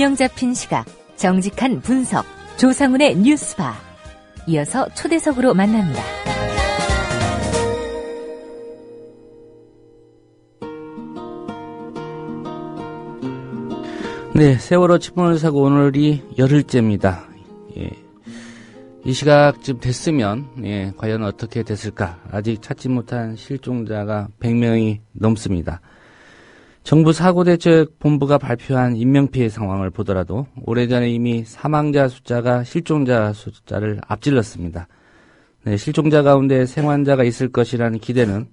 균형 잡힌 시각, 정직한 분석, 조상훈의 뉴스바. 이어서 초대석으로 만납니다. 네, 세월호 침몰 사고 오늘이 열흘째입니다. 예. 이 시각쯤 됐으면 과연 어떻게 됐을까? 아직 찾지 못한 실종자가 100명이 넘습니다. 정부 사고대책본부가 발표한 인명피해 상황을 보더라도 오래전에 이미 사망자 숫자가 실종자 숫자를 앞질렀습니다. 네, 실종자 가운데 생환자가 있을 것이라는 기대는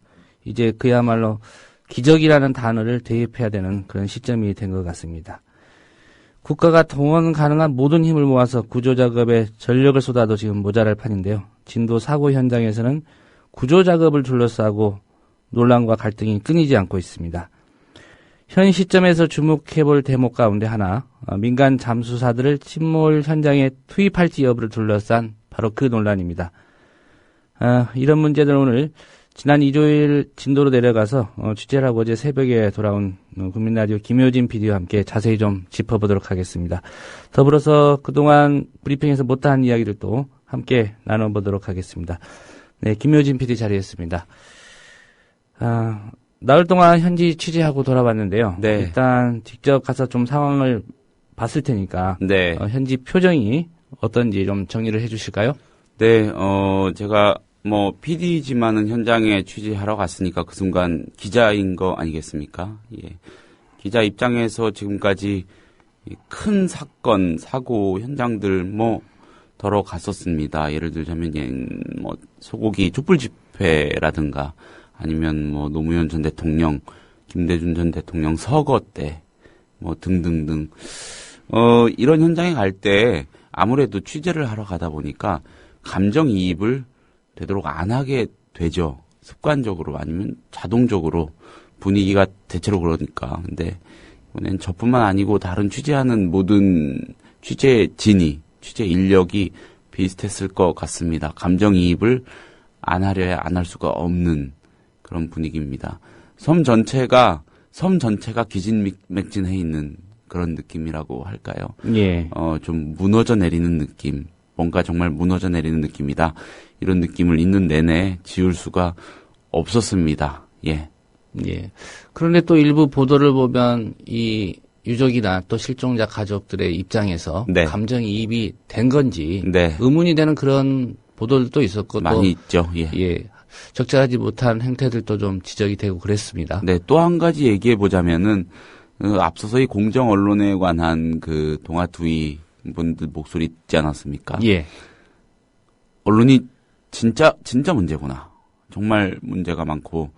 이제 그야말로 기적이라는 단어를 대입해야 되는 그런 시점이 된 것 같습니다. 국가가 동원 가능한 모든 힘을 모아서 구조작업에 전력을 쏟아도 지금 모자랄 판인데요. 진도 사고 현장에서는 구조작업을 둘러싸고 논란과 갈등이 끊이지 않고 있습니다. 현 시점에서 주목해볼 대목 가운데 하나, 민간 잠수사들을 침몰 현장에 투입할지 여부를 둘러싼 바로 그 논란입니다. 이런 문제들 오늘 지난 2주일 진도로 내려가서 취재를 하고 어제 새벽에 돌아온 국민라디오 김효진 PD와 함께 자세히 좀 짚어보도록 하겠습니다. 더불어서 그동안 브리핑에서 못한 이야기를 또 함께 나눠보도록 하겠습니다. 네, 김효진 PD 자리했습니다. 나흘 동안 현지 취재하고 돌아왔는데요. 네. 일단 직접 가서 좀 상황을 봤을 테니까 네. 현지 표정이 어떤지 좀 정리를 해주실까요? 네, 제가 PD지만은 현장에 취재하러 갔으니까 그 순간 기자인 거 아니겠습니까? 예. 기자 입장에서 지금까지 큰 사건, 사고 현장들 더러 갔었습니다. 예를 들자면 소고기 촛불 집회라든가 아니면 노무현 전 대통령, 김대중 전 대통령 서거 때 등등등. 이런 현장에 갈 때 아무래도 취재를 하러 가다 보니까 감정이입을 되도록 안 하게 되죠. 습관적으로 아니면 자동적으로 분위기가 대체로 그러니까. 근데 이번엔 저뿐만 아니고 다른 취재하는 모든 취재진이, 취재 인력이 비슷했을 것 같습니다. 감정이입을 안 하려야 안 할 수가 없는 그런 분위기입니다. 섬 전체가 기진맥진해 있는 그런 느낌이라고 할까요? 예. 좀 무너져 내리는 느낌. 뭔가 정말 무너져 내리는 느낌이다. 이런 느낌을 있는 내내 지울 수가 없었습니다. 예. 예. 그런데 또 일부 보도를 보면 이 유족이나 또 실종자 가족들의 입장에서 네. 감정이입이 된 건지 네. 의문이 되는 그런 보도들도 있었고 많이 또 있죠. 예. 예. 적절하지 못한 행태들도 좀 지적이 되고 그랬습니다. 네. 또 한 가지 얘기해 보자면은 앞서서 이 공정 언론에 관한 그 동아투이 분들 목소리 있지 않았습니까? 예. 언론이 진짜 문제구나. 정말 문제가 많고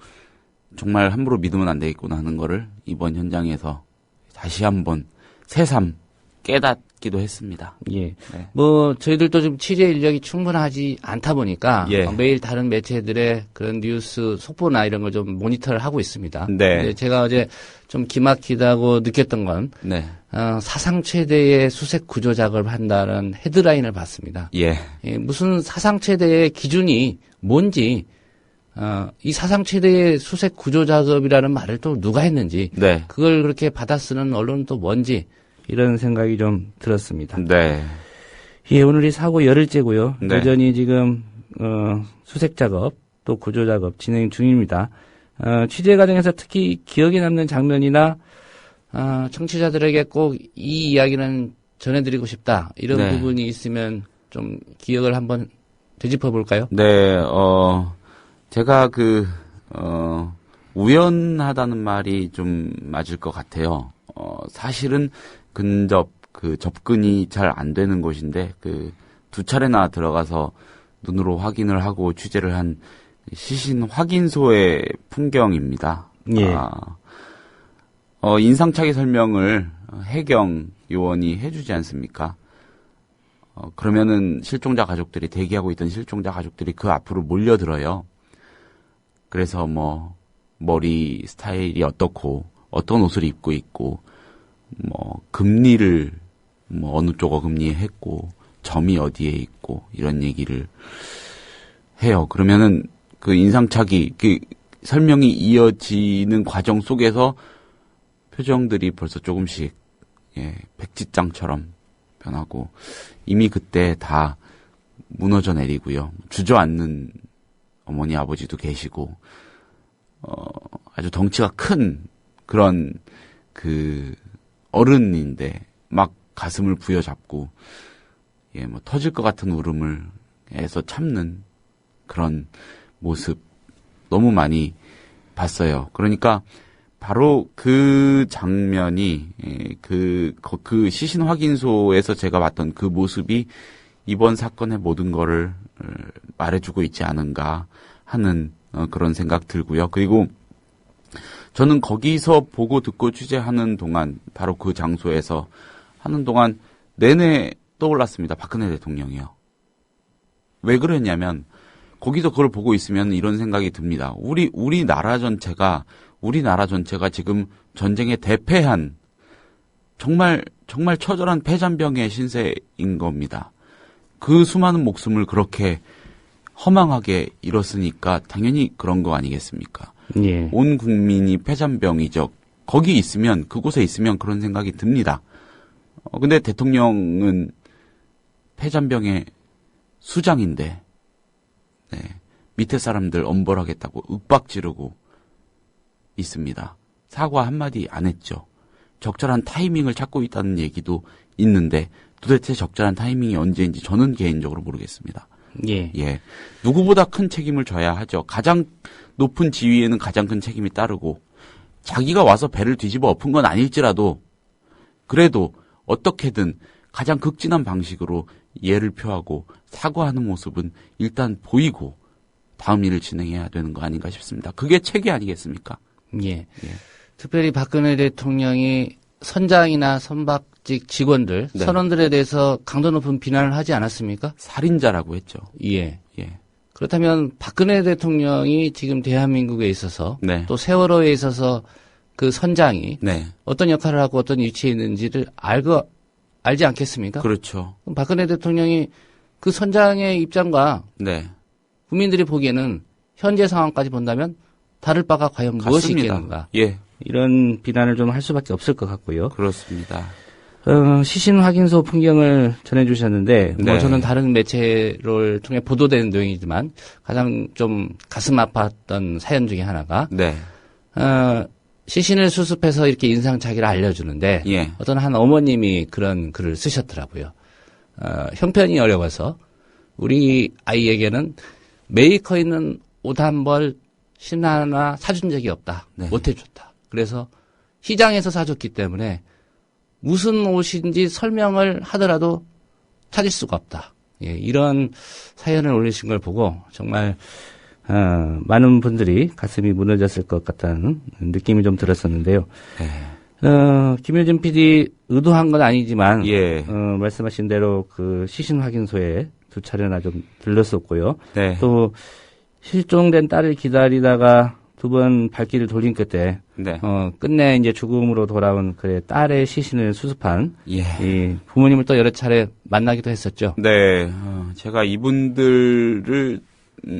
정말 함부로 믿으면 안 되겠구나 하는 거를 이번 현장에서 다시 한번 새삼 깨닫기도 했습니다. 예. 네. 저희들도 좀 취재 인력이 충분하지 않다 보니까 예. 매일 다른 매체들의 그런 뉴스 속보나 이런 걸 좀 모니터를 하고 있습니다. 네. 제가 어제 좀 기막히다고 느꼈던 건 네. 사상 최대의 수색 구조 작업을 한다는 헤드라인을 봤습니다. 예. 예. 무슨 사상 최대의 기준이 뭔지 이 사상 최대의 수색 구조 작업이라는 말을 또 누가 했는지 네. 그걸 그렇게 받아 쓰는 언론은 또 뭔지 이런 생각이 좀 들었습니다. 네. 예, 오늘 이 사고 열흘째고요. 네. 여전히 지금 수색 작업 또 구조 작업 진행 중입니다. 취재 과정에서 특히 기억에 남는 장면이나 청취자들에게 꼭 이 이야기는 전해드리고 싶다 이런 네. 부분이 있으면 좀 기억을 한번 되짚어 볼까요? 네, 제가 우연하다는 말이 좀 맞을 것 같아요. 사실은 접근이 잘 안 되는 곳인데, 두 차례나 들어가서 눈으로 확인을 하고 취재를 한 시신 확인소의 풍경입니다. 예. 인상착의 설명을 해경 요원이 해주지 않습니까? 그러면은 대기하고 있던 실종자 가족들이 그 앞으로 몰려들어요. 그래서 머리 스타일이 어떻고, 어떤 옷을 입고 있고, 금리를, 어느 쪽 어금니에 했고, 점이 어디에 있고, 이런 얘기를 해요. 그러면은 그 인상착의, 설명이 이어지는 과정 속에서 표정들이 벌써 조금씩 예, 백지장처럼 변하고 이미 그때 다 무너져 내리고요. 주저앉는 어머니 아버지도 계시고 아주 덩치가 큰 그런 그 어른인데 막 가슴을 부여잡고 예, 뭐 터질 것 같은 울음을 해서 참는 그런 모습 너무 많이 봤어요. 그러니까 바로 그 장면이 그 시신 확인소에서 제가 봤던 그 모습이 이번 사건의 모든 거를 말해주고 있지 않은가 하는 그런 생각 들고요. 그리고 저는 거기서 보고 듣고 취재하는 동안 바로 그 장소에서 하는 동안 내내 떠올랐습니다. 박근혜 대통령이요. 왜 그랬냐면 거기서 그걸 보고 있으면 이런 생각이 듭니다. 우리나라 전체가 지금 전쟁에 대패한 정말 처절한 패잔병의 신세인 겁니다. 그 수많은 목숨을 그렇게 허망하게 잃었으니까 당연히 그런 거 아니겠습니까? 예. 온 국민이 패잔병이죠. 거기 있으면 그곳에 있으면 그런 생각이 듭니다. 근데 대통령은 패잔병의 수장인데 네, 밑에 사람들 엄벌하겠다고 윽박 지르고 있습니다. 사과 한마디 안 했죠. 적절한 타이밍을 찾고 있다는 얘기도 있는데 도대체 적절한 타이밍이 언제인지 저는 개인적으로 모르겠습니다. 예. 예. 누구보다 큰 책임을 져야 하죠. 가장 높은 지위에는 가장 큰 책임이 따르고 자기가 와서 배를 뒤집어 엎은 건 아닐지라도 그래도 어떻게든 가장 극진한 방식으로 예를 표하고 사과하는 모습은 일단 보이고 다음 일을 진행해야 되는 거 아닌가 싶습니다. 그게 책이 아니겠습니까? 예. 예. 특별히 박근혜 대통령이 선장이나 선박직 직원들, 네. 선원들에 대해서 강도 높은 비난을 하지 않았습니까? 살인자라고 했죠. 예. 예. 그렇다면 박근혜 대통령이 지금 대한민국에 있어서 네. 또 세월호에 있어서 그 선장이 네. 어떤 역할을 하고 어떤 위치에 있는지를 알지 않겠습니까? 그렇죠. 그럼 박근혜 대통령이 그 선장의 입장과 네. 국민들이 보기에는 현재 상황까지 본다면 다를 바가 과연 무엇이 같습니다. 있겠는가? 예. 이런 비난을 좀 할 수밖에 없을 것 같고요. 그렇습니다. 시신 확인소 풍경을 전해주셨는데, 네. 저는 다른 매체를 통해 보도되는 내용이지만 가장 좀 가슴 아팠던 사연 중에 하나가 네. 시신을 수습해서 이렇게 인상착의를 알려주는데 예. 어떤 한 어머님이 그런 글을 쓰셨더라고요. 형편이 어려워서 우리 아이에게는 메이커 있는 옷 한 벌 신 하나 사준 적이 없다. 네. 못 해줬다. 그래서 시장에서 사줬기 때문에 무슨 옷인지 설명을 하더라도 찾을 수가 없다. 예, 이런 사연을 올리신 걸 보고 정말 많은 분들이 가슴이 무너졌을 것 같다는 느낌이 좀 들었었는데요. 김효진 PD 의도한 건 아니지만 예. 말씀하신 대로 그 시신 확인소에 2차례나 좀 들렀었고요. 네. 또 실종된 딸을 기다리다가 2번 발길을 돌린 끝에 네. 끝내 이제 죽음으로 돌아온 그 딸의 시신을 수습한 예. 이 부모님을 또 여러 차례 만나기도 했었죠. 네. 제가 이분들을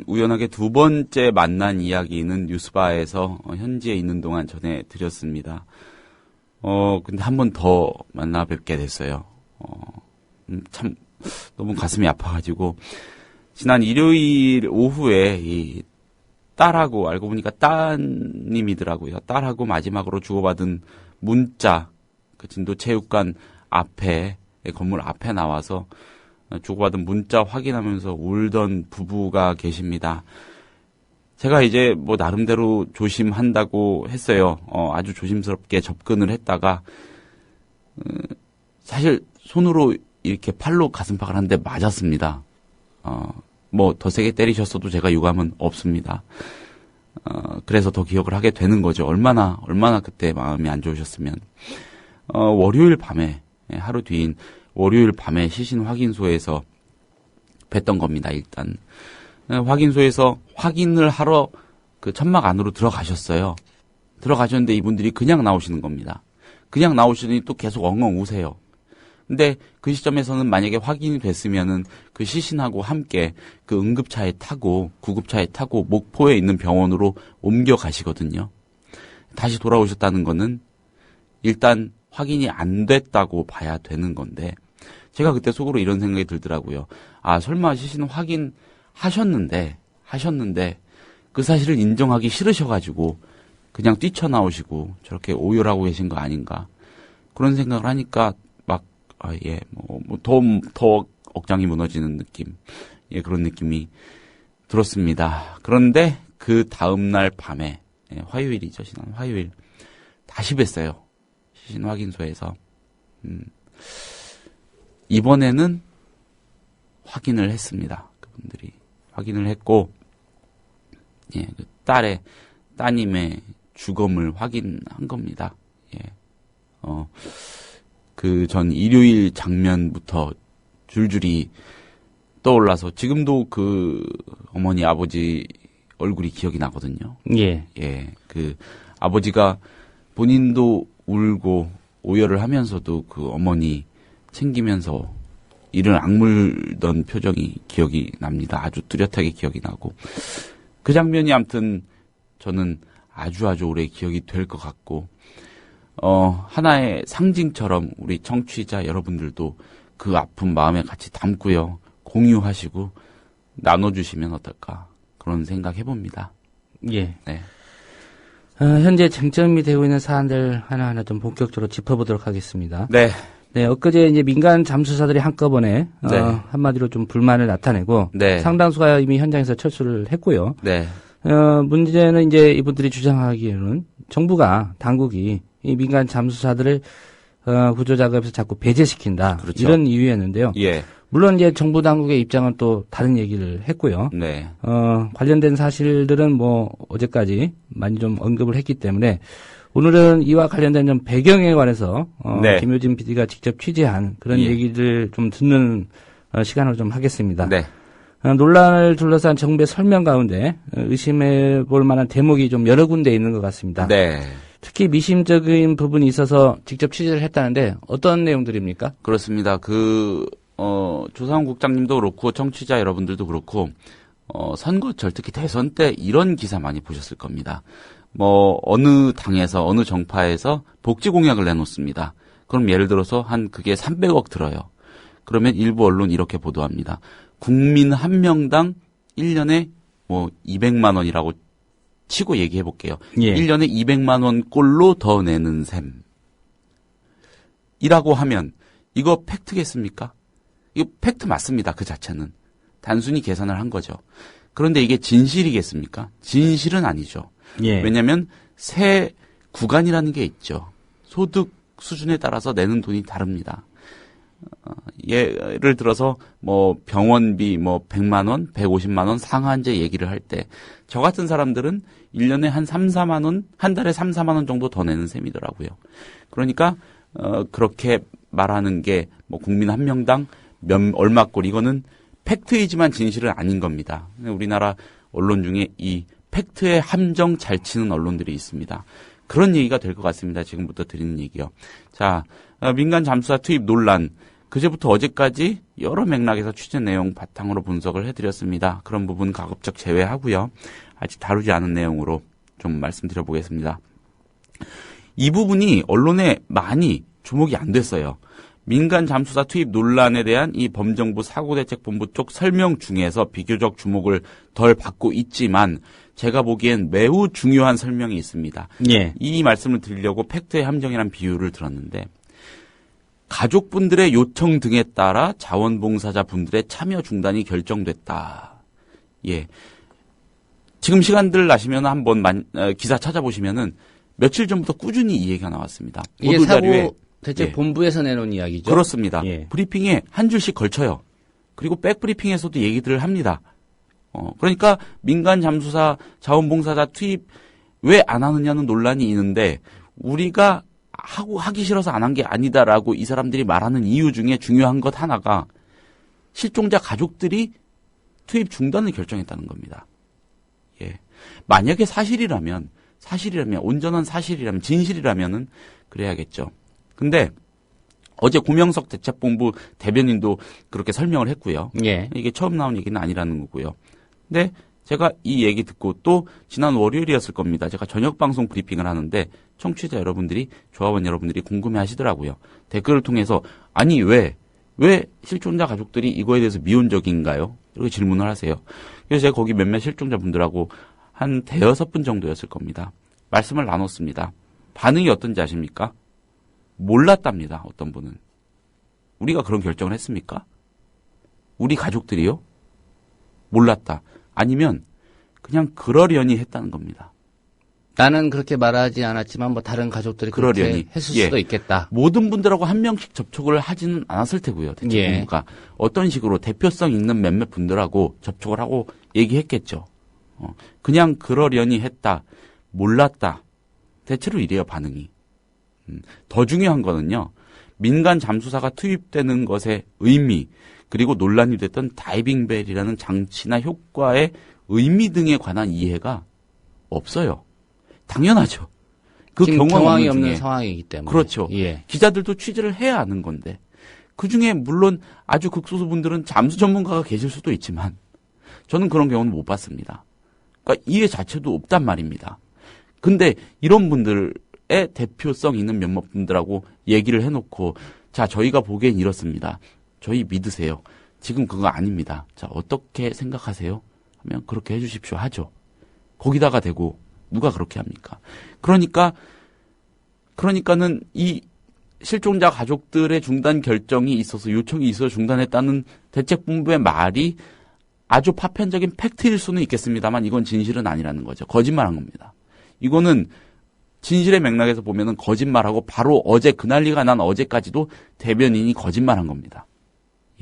우연하게 2번째 만난 이야기는 뉴스바에서 현지에 있는 동안 전해드렸습니다. 근데 한 번 더 만나 뵙게 됐어요. 참 너무 가슴이 아파가지고 지난 일요일 오후에 이 딸하고 알고 보니까 따님이더라고요. 딸하고 마지막으로 주고받은 문자, 그 진도체육관 앞에 건물 앞에 나와서 주고받은 문자 확인하면서 울던 부부가 계십니다. 제가 이제 뭐 나름대로 조심한다고 했어요. 아주 조심스럽게 접근을 했다가 사실 손으로 이렇게 팔로 가슴팍을 한 대 맞았습니다. 뭐 더 세게 때리셨어도 제가 유감은 없습니다. 그래서 더 기억을 하게 되는 거죠. 얼마나 그때 마음이 안 좋으셨으면. 월요일 밤에, 하루 뒤인 월요일 밤에 시신 확인소에서 뵀던 겁니다, 일단. 확인소에서 확인을 하러 그 천막 안으로 들어가셨어요. 들어가셨는데 이분들이 그냥 나오시는 겁니다. 그냥 나오시더니 또 계속 엉엉 우세요. 근데 그 시점에서는 만약에 확인이 됐으면은 그 시신하고 함께 그 응급차에 타고 구급차에 타고 목포에 있는 병원으로 옮겨 가시거든요. 다시 돌아오셨다는 거는 일단 확인이 안 됐다고 봐야 되는 건데 제가 그때 속으로 이런 생각이 들더라고요. 아, 설마 시신 확인하셨는데 그 사실을 인정하기 싫으셔가지고 그냥 뛰쳐나오시고 저렇게 오열하고 계신 거 아닌가. 그런 생각을 하니까 막, 더 억장이 무너지는 느낌. 예, 그런 느낌이 들었습니다. 그런데 그 다음날 밤에, 화요일이죠, 지난 화요일. 다시 뵀어요. 시신 확인소에서. 이번에는 확인을 했습니다. 그분들이. 확인을 했고, 예, 그 따님의 주검을 확인한 겁니다. 예. 그 전 일요일 장면부터 줄줄이 떠올라서 지금도 그 어머니 아버지 얼굴이 기억이 나거든요. 예. 예. 그 아버지가 본인도 울고 오열을 하면서도 그 어머니 챙기면서 이를 악물던 표정이 기억이 납니다. 아주 뚜렷하게 기억이 나고. 그 장면이 아무튼 저는 아주 오래 기억이 될 것 같고, 하나의 상징처럼 우리 청취자 여러분들도 그 아픔 마음에 같이 담고요. 공유하시고 나눠주시면 어떨까. 그런 생각 해봅니다. 예. 네. 현재 쟁점이 되고 있는 사안들 하나하나 좀 본격적으로 짚어보도록 하겠습니다. 네. 네, 엊그제 이제 민간 잠수사들이 한꺼번에, 네. 한마디로 좀 불만을 나타내고, 네. 상당수가 이미 현장에서 철수를 했고요. 네. 문제는 이제 이분들이 주장하기에는 정부가, 당국이 이 민간 잠수사들을, 구조 작업에서 자꾸 배제시킨다. 그렇죠. 이런 이유였는데요. 예. 물론 이제 정부 당국의 입장은 또 다른 얘기를 했고요. 네. 관련된 사실들은 뭐 어제까지 많이 좀 언급을 했기 때문에 오늘은 이와 관련된 좀 배경에 관해서 네. 김효진 PD가 직접 취재한 그런 예. 얘기를 좀 듣는 시간을 좀 하겠습니다. 네. 논란을 둘러싼 정부의 설명 가운데 의심해 볼 만한 대목이 좀 여러 군데 있는 것 같습니다. 네. 특히 미심적인 부분이 있어서 직접 취재를 했다는데 어떤 내용들입니까? 그렇습니다. 조상훈 국장님도 그렇고 청취자 여러분들도 그렇고 선거철 특히 대선 때 이런 기사 많이 보셨을 겁니다. 뭐 어느 당에서 어느 정파에서 복지 공약을 내놓습니다. 그럼 예를 들어서 그게 300억 들어요. 그러면 일부 언론 이렇게 보도합니다. 국민 한 명당 1년에 뭐 200만 원이라고 치고 얘기해 볼게요. 예. 1년에 200만 원 꼴로 더 내는 셈이라고 하면 이거 팩트겠습니까? 이거 팩트 맞습니다. 그 자체는. 단순히 계산을 한 거죠. 그런데 이게 진실이겠습니까? 진실은 아니죠. 예. 왜냐하면 세 구간이라는 게 있죠. 소득 수준에 따라서 내는 돈이 다릅니다. 예를 들어서 뭐 병원비 뭐 100만 원, 150만 원 상한제 얘기를 할 때 저 같은 사람들은 1년에 한 3, 4만 원, 한 달에 3, 4만 원 정도 더 내는 셈이더라고요. 그러니까 그렇게 말하는 게 뭐 국민 한 명당 얼마 꼴 이거는 팩트이지만 진실은 아닌 겁니다. 우리나라 언론 중에 이 팩트에 함정 잘 치는 언론들이 있습니다. 그런 얘기가 될 것 같습니다. 지금부터 드리는 얘기요. 자, 민간 잠수사 투입 논란. 그제부터 어제까지 여러 맥락에서 취재 내용 바탕으로 분석을 해드렸습니다. 그런 부분 가급적 제외하고요. 아직 다루지 않은 내용으로 좀 말씀드려 보겠습니다. 이 부분이 언론에 많이 주목이 안 됐어요. 민간 잠수사 투입 논란에 대한 이 범정부 사고대책본부 쪽 설명 중에서 비교적 주목을 덜 받고 있지만 제가 보기엔 매우 중요한 설명이 있습니다. 예. 이 말씀을 드리려고 팩트의 함정이라는 비유를 들었는데 가족분들의 요청 등에 따라 자원봉사자 분들의 참여 중단이 결정됐다. 예. 지금 시간들 나시면 한번 기사 찾아보시면은 며칠 전부터 꾸준히 이 얘기가 나왔습니다. 이게 보도자료에. 사고 대책본부에서 내놓은 이야기죠? 그렇습니다. 예. 브리핑에 한 줄씩 걸쳐요. 그리고 백브리핑에서도 얘기들을 합니다. 그러니까 민간 잠수사 자원봉사자 투입 왜 안 하느냐는 논란이 있는데 우리가 하기 싫어서 안 한 게 아니다라고 이 사람들이 말하는 이유 중에 중요한 것 하나가 실종자 가족들이 투입 중단을 결정했다는 겁니다. 예. 만약에 사실이라면 온전한 사실이라면 진실이라면은 그래야겠죠. 근데 어제 고명석 대책본부 대변인도 그렇게 설명을 했고요. 예. 이게 처음 나온 얘기는 아니라는 거고요. 근데 제가 이 얘기 듣고 또 지난 월요일이었을 겁니다. 제가 저녁 방송 브리핑을 하는데 청취자 여러분들이, 조합원 여러분들이 궁금해 하시더라고요. 댓글을 통해서, 아니, 왜 실종자 가족들이 이거에 대해서 미온적인가요? 이렇게 질문을 하세요. 그래서 제가 거기 몇몇 실종자분들하고 한 대여섯 분 정도였을 겁니다. 말씀을 나눴습니다. 반응이 어떤지 아십니까? 몰랐답니다. 어떤 분은. 우리가 그런 결정을 했습니까? 우리 가족들이요? 몰랐다. 아니면 그냥 그러려니 했다는 겁니다. 나는 그렇게 말하지 않았지만 뭐 다른 가족들이 그렇게 그러려니. 했을 예. 수도 있겠다. 모든 분들하고 한 명씩 접촉을 하지는 않았을 테고요. 대책본부가 어떤 식으로 대표성 있는 몇몇 분들하고 접촉을 하고 얘기했겠죠. 그냥 그러려니 했다. 몰랐다. 대체로 이래요, 반응이. 더 중요한 거는요. 민간 잠수사가 투입되는 것의 의미, 그리고 논란이 됐던 다이빙벨이라는 장치나 효과의 의미 등에 관한 이해가 없어요. 당연하죠. 그 경황이 경험 없는 상황이기 때문에. 그렇죠. 예. 기자들도 취재를 해야 하는 건데 그중에 물론 아주 극소수분들은 잠수 전문가가 계실 수도 있지만 저는 그런 경우는 못 봤습니다. 그러니까 이해 자체도 없단 말입니다. 근데 이런 분들의 대표성 있는 몇몇 분들하고 얘기를 해놓고 자, 저희가 보기엔 이렇습니다. 저희 믿으세요. 지금 그거 아닙니다. 자, 어떻게 생각하세요? 하면 그렇게 해주십시오 하죠. 거기다가 대고 누가 그렇게 합니까? 그러니까는 이 실종자 가족들의 중단 결정이 있어서 요청이 있어서 중단했다는 대책본부의 말이 아주 파편적인 팩트일 수는 있겠습니다만 이건 진실은 아니라는 거죠. 거짓말한 겁니다. 이거는 진실의 맥락에서 보면은 거짓말하고 바로 어제 그 난리가 난 어제까지도 대변인이 거짓말한 겁니다.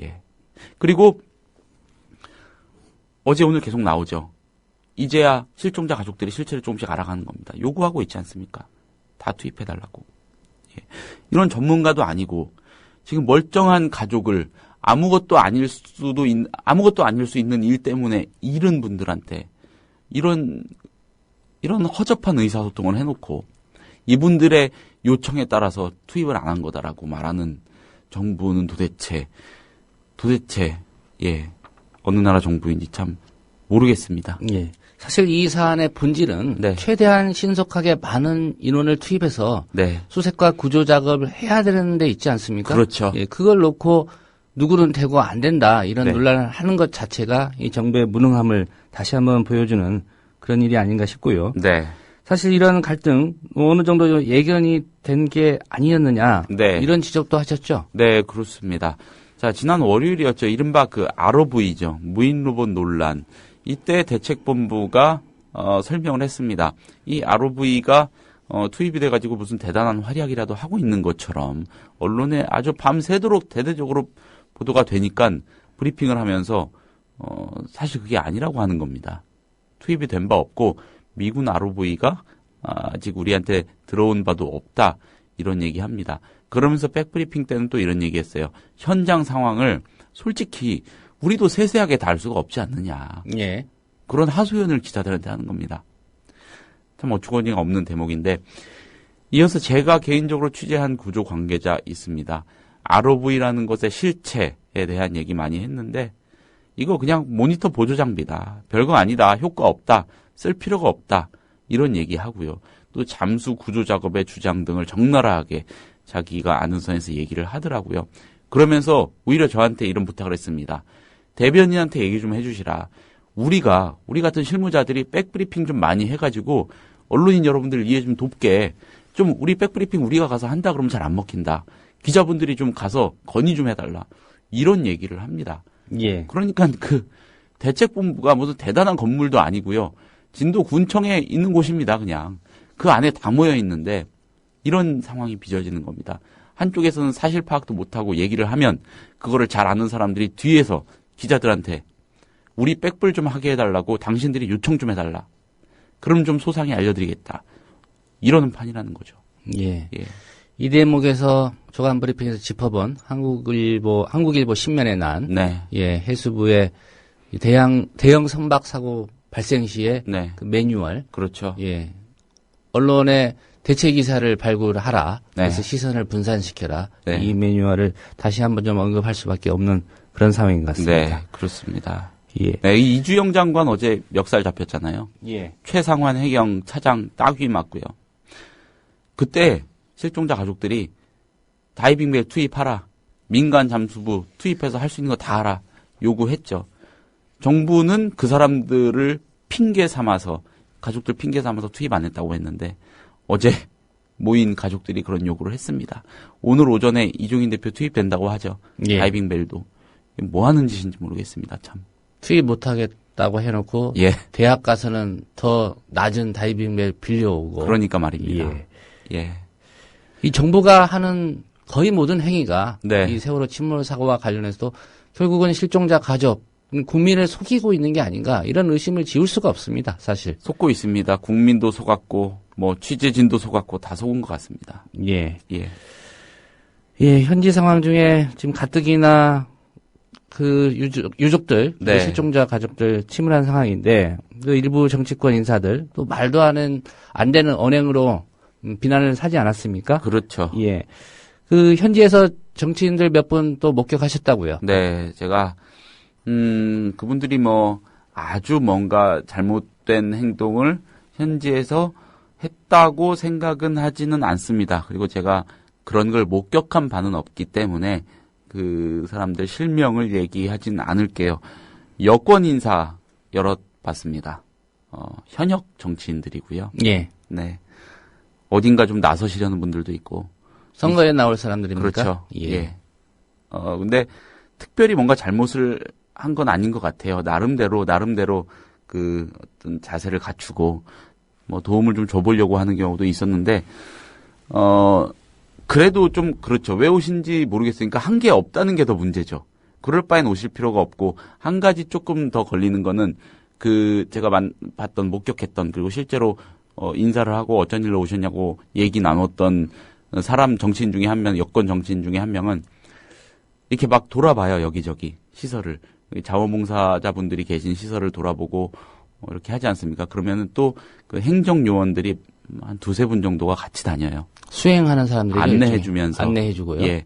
예. 그리고 어제 오늘 계속 나오죠. 이제야 실종자 가족들이 실체를 조금씩 알아가는 겁니다. 요구하고 있지 않습니까? 다 투입해달라고. 예. 이런 전문가도 아니고 지금 멀쩡한 가족을 아무것도 아닐 수 있는 일 때문에 잃은 분들한테 이런 허접한 의사소통을 해놓고 이분들의 요청에 따라서 투입을 안 한 거다라고 말하는 정부는 도대체 예 어느 나라 정부인지 참 모르겠습니다. 예. 사실 이 사안의 본질은 네. 최대한 신속하게 많은 인원을 투입해서 네, 수색과 구조 작업을 해야 되는 데 있지 않습니까? 그렇죠. 예, 그걸 놓고 누구는 되고 안 된다 이런 네. 논란을 하는 것 자체가 이 정부의 무능함을 다시 한번 보여주는 그런 일이 아닌가 싶고요. 네, 사실 이런 갈등 어느 정도 예견이 된 게 아니었느냐 네. 이런 지적도 하셨죠. 네, 그렇습니다. 자, 지난 월요일이었죠. 이른바 그 ROV죠. 무인 로봇 논란. 이때 대책본부가 설명을 했습니다. 이 ROV가 투입이 돼가지고 무슨 대단한 활약이라도 하고 있는 것처럼 언론에 아주 밤새도록 대대적으로 보도가 되니까 브리핑을 하면서 사실 그게 아니라고 하는 겁니다. 투입이 된 바 없고 미군 ROV가 아직 우리한테 들어온 바도 없다. 이런 얘기합니다. 그러면서 백브리핑 때는 또 이런 얘기했어요. 현장 상황을 솔직히 우리도 세세하게 다 알 수가 없지 않느냐. 예. 그런 하소연을 기자들한테 하는 겁니다. 참 어처구니가 없는 대목인데 이어서 제가 개인적으로 취재한 구조 관계자 있습니다. ROV라는 것의 실체에 대한 얘기 많이 했는데 이거 그냥 모니터 보조 장비다. 별거 아니다. 효과 없다. 쓸 필요가 없다. 이런 얘기하고요. 또 잠수 구조 작업의 주장 등을 적나라하게 자기가 아는 선에서 얘기를 하더라고요. 그러면서 오히려 저한테 이런 부탁을 했습니다. 대변인한테 얘기 좀 해주시라. 우리 같은 실무자들이 백브리핑 좀 많이 해가지고 언론인 여러분들 이해 좀 돕게 좀 우리 백브리핑 우리가 가서 한다 그러면 잘 안 먹힌다. 기자분들이 좀 가서 건의 좀 해달라. 이런 얘기를 합니다. 예. 그러니까 그 대책본부가 무슨 대단한 건물도 아니고요. 진도 군청에 있는 곳입니다. 그냥 그 안에 다 모여 있는데 이런 상황이 빚어지는 겁니다. 한쪽에서는 사실 파악도 못하고 얘기를 하면 그거를 잘 아는 사람들이 뒤에서 기자들한테 우리 백불 좀 하게 해달라고 당신들이 요청 좀 해달라. 그럼 좀 소상히 알려드리겠다. 이러는 판이라는 거죠. 예. 예. 이 대목에서 조간 브리핑에서 짚어본 한국일보 신면에 난 네. 예, 해수부의 대형 선박 사고 발생 시에 네. 그 매뉴얼 그렇죠. 예. 언론에 대체 기사를 발굴하라. 네. 그래서 시선을 분산시켜라. 네. 이 매뉴얼을 다시 한번 좀 언급할 수밖에 없는 그런 상황인 것 같습니다. 네, 그렇습니다. 예. 네, 이 이주영 장관 어제 멱살 잡혔잖아요. 예. 최상환 해경 차장 따귀 맞고요. 그때 실종자 가족들이 다이빙벨 투입하라. 민간 잠수부 투입해서 할 수 있는 거 다 하라. 요구했죠. 정부는 그 사람들을 핑계 삼아서 가족들 핑계 삼아서 투입 안 했다고 했는데 어제 모인 가족들이 그런 요구를 했습니다. 오늘 오전에 이종인 대표 투입된다고 하죠. 예. 다이빙벨도. 뭐 하는 짓인지 모르겠습니다. 참. 투입 못하겠다고 해놓고 예. 대학 가서는 더 낮은 다이빙벨 빌려오고. 그러니까 말입니다. 예. 예. 이 정부가 하는 거의 모든 행위가 네. 이 세월호 침몰 사고와 관련해서도 결국은 실종자 가족, 국민을 속이고 있는 게 아닌가 이런 의심을 지울 수가 없습니다. 사실. 속고 있습니다. 국민도 속았고 뭐 취재진도 속았고 다 속은 것 같습니다. 예. 예. 예, 현지 상황 중에 지금 가뜩이나 그 유족들, 네. 그 실종자 가족들 침울한 상황인데 그 일부 정치권 인사들 또 말도 안 되는 언행으로 비난을 사지 않았습니까? 그렇죠. 예. 그 현지에서 정치인들 몇 분 또 목격하셨다고요. 네, 제가 그분들이 뭐 아주 뭔가 잘못된 행동을 현지에서 했다고 생각은 하지는 않습니다. 그리고 제가 그런 걸 목격한 바는 없기 때문에 그 사람들 실명을 얘기하지는 않을게요. 여권 인사 여럿 봤습니다. 현역 정치인들이고요. 예. 네. 어딘가 좀 나서시려는 분들도 있고. 선거에 나올 사람들입니까? 그렇죠. 예. 예. 근데 특별히 뭔가 잘못을 한 건 아닌 것 같아요. 나름대로 그 어떤 자세를 갖추고 뭐 도움을 좀 줘보려고 하는 경우도 있었는데, 그래도 좀 그렇죠. 왜 오신지 모르겠으니까 한 게 없다는 게 더 문제죠. 그럴 바엔 오실 필요가 없고, 한 가지 조금 더 걸리는 거는 그 제가 봤던, 목격했던, 그리고 실제로 인사를 하고 어쩐 일로 오셨냐고 얘기 나눴던 사람 정치인 중에 한 명, 여권 정치인 중에 한 명은 이렇게 막 돌아봐요, 여기저기 시설을. 자원봉사자분들이 계신 시설을 돌아보고 이렇게 하지 않습니까? 그러면은 또 그 행정요원들이 한 두세 분 정도가 같이 다녀요. 수행하는 사람들이 안내해주면서. 안내해주고요. 예.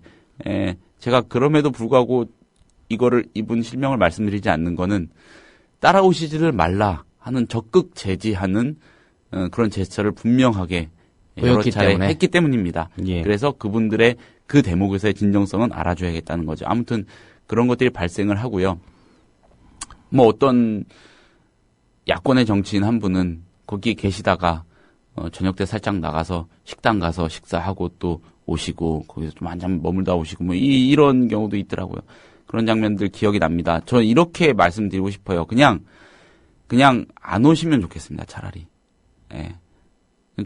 제가 그럼에도 불구하고 이분 실명을 말씀드리지 않는 거는 따라오시지를 말라 하는 적극 제지하는 그런 제스처를 분명하게 여러 차례 때문에. 했기 때문입니다. 예. 그래서 그분들의 그 대목에서의 진정성은 알아줘야겠다는 거죠. 아무튼 그런 것들이 발생을 하고요. 뭐 어떤 야권의 정치인 한 분은 거기 계시다가 저녁 때 살짝 나가서 식당 가서 식사하고 또 오시고 거기서 좀 한참 머물다 오시고 뭐 이런 경우도 있더라고요. 그런 장면들 기억이 납니다. 저는 이렇게 말씀드리고 싶어요. 그냥 안 오시면 좋겠습니다. 차라리. 예.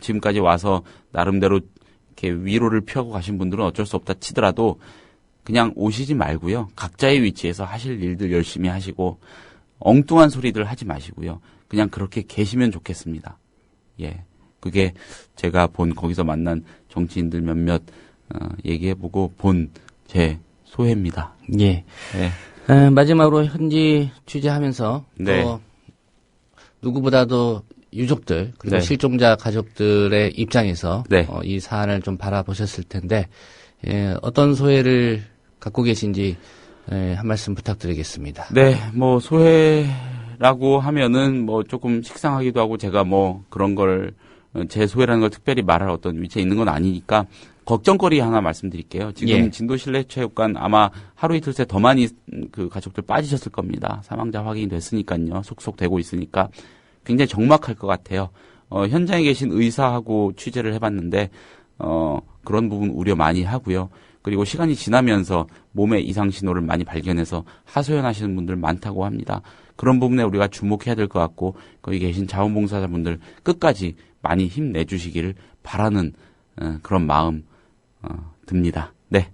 지금까지 와서 나름대로 이렇게 위로를 펴고 가신 분들은 어쩔 수 없다 치더라도 그냥 오시지 말고요. 각자의 위치에서 하실 일들 열심히 하시고 엉뚱한 소리들 하지 마시고요. 그냥 그렇게 계시면 좋겠습니다. 예. 그게 제가 거기서 만난 정치인들 몇몇 얘기해보고 본 제 소회입니다. 예. 예. 마지막으로 현지 취재하면서 네. 또 누구보다도 유족들 그리고 네. 실종자 가족들의 입장에서 네. 이 사안을 좀 바라보셨을 텐데 어떤 소회를 갖고 계신지 한 말씀 부탁드리겠습니다. 네, 뭐 소회라고 하면은 뭐 조금 식상하기도 하고 제가 뭐 그런 걸 제 소회라는 걸 특별히 말할 어떤 위치에 있는 건 아니니까 걱정거리 하나 말씀드릴게요. 지금 예. 진도실내체육관 아마 하루 이틀 새 더 많이 그 가족들 빠지셨을 겁니다. 사망자 확인이 됐으니까요. 속속되고 있으니까 굉장히 적막할 것 같아요. 현장에 계신 의사하고 취재를 해봤는데 그런 부분 우려 많이 하고요. 그리고 시간이 지나면서 몸의 이상 신호를 많이 발견해서 하소연하시는 분들 많다고 합니다. 그런 부분에 우리가 주목해야 될 것 같고 거기 계신 자원봉사자분들 끝까지 많이 힘내주시기를 바라는 그런 마음 듭니다. 네.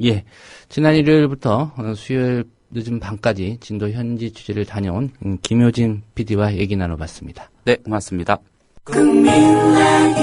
예. 지난 일요일부터 수요일 늦은 밤까지 진도 현지 취재를 다녀온 김효진 PD와 얘기 나눠봤습니다. 네, 고맙습니다. 국민라디오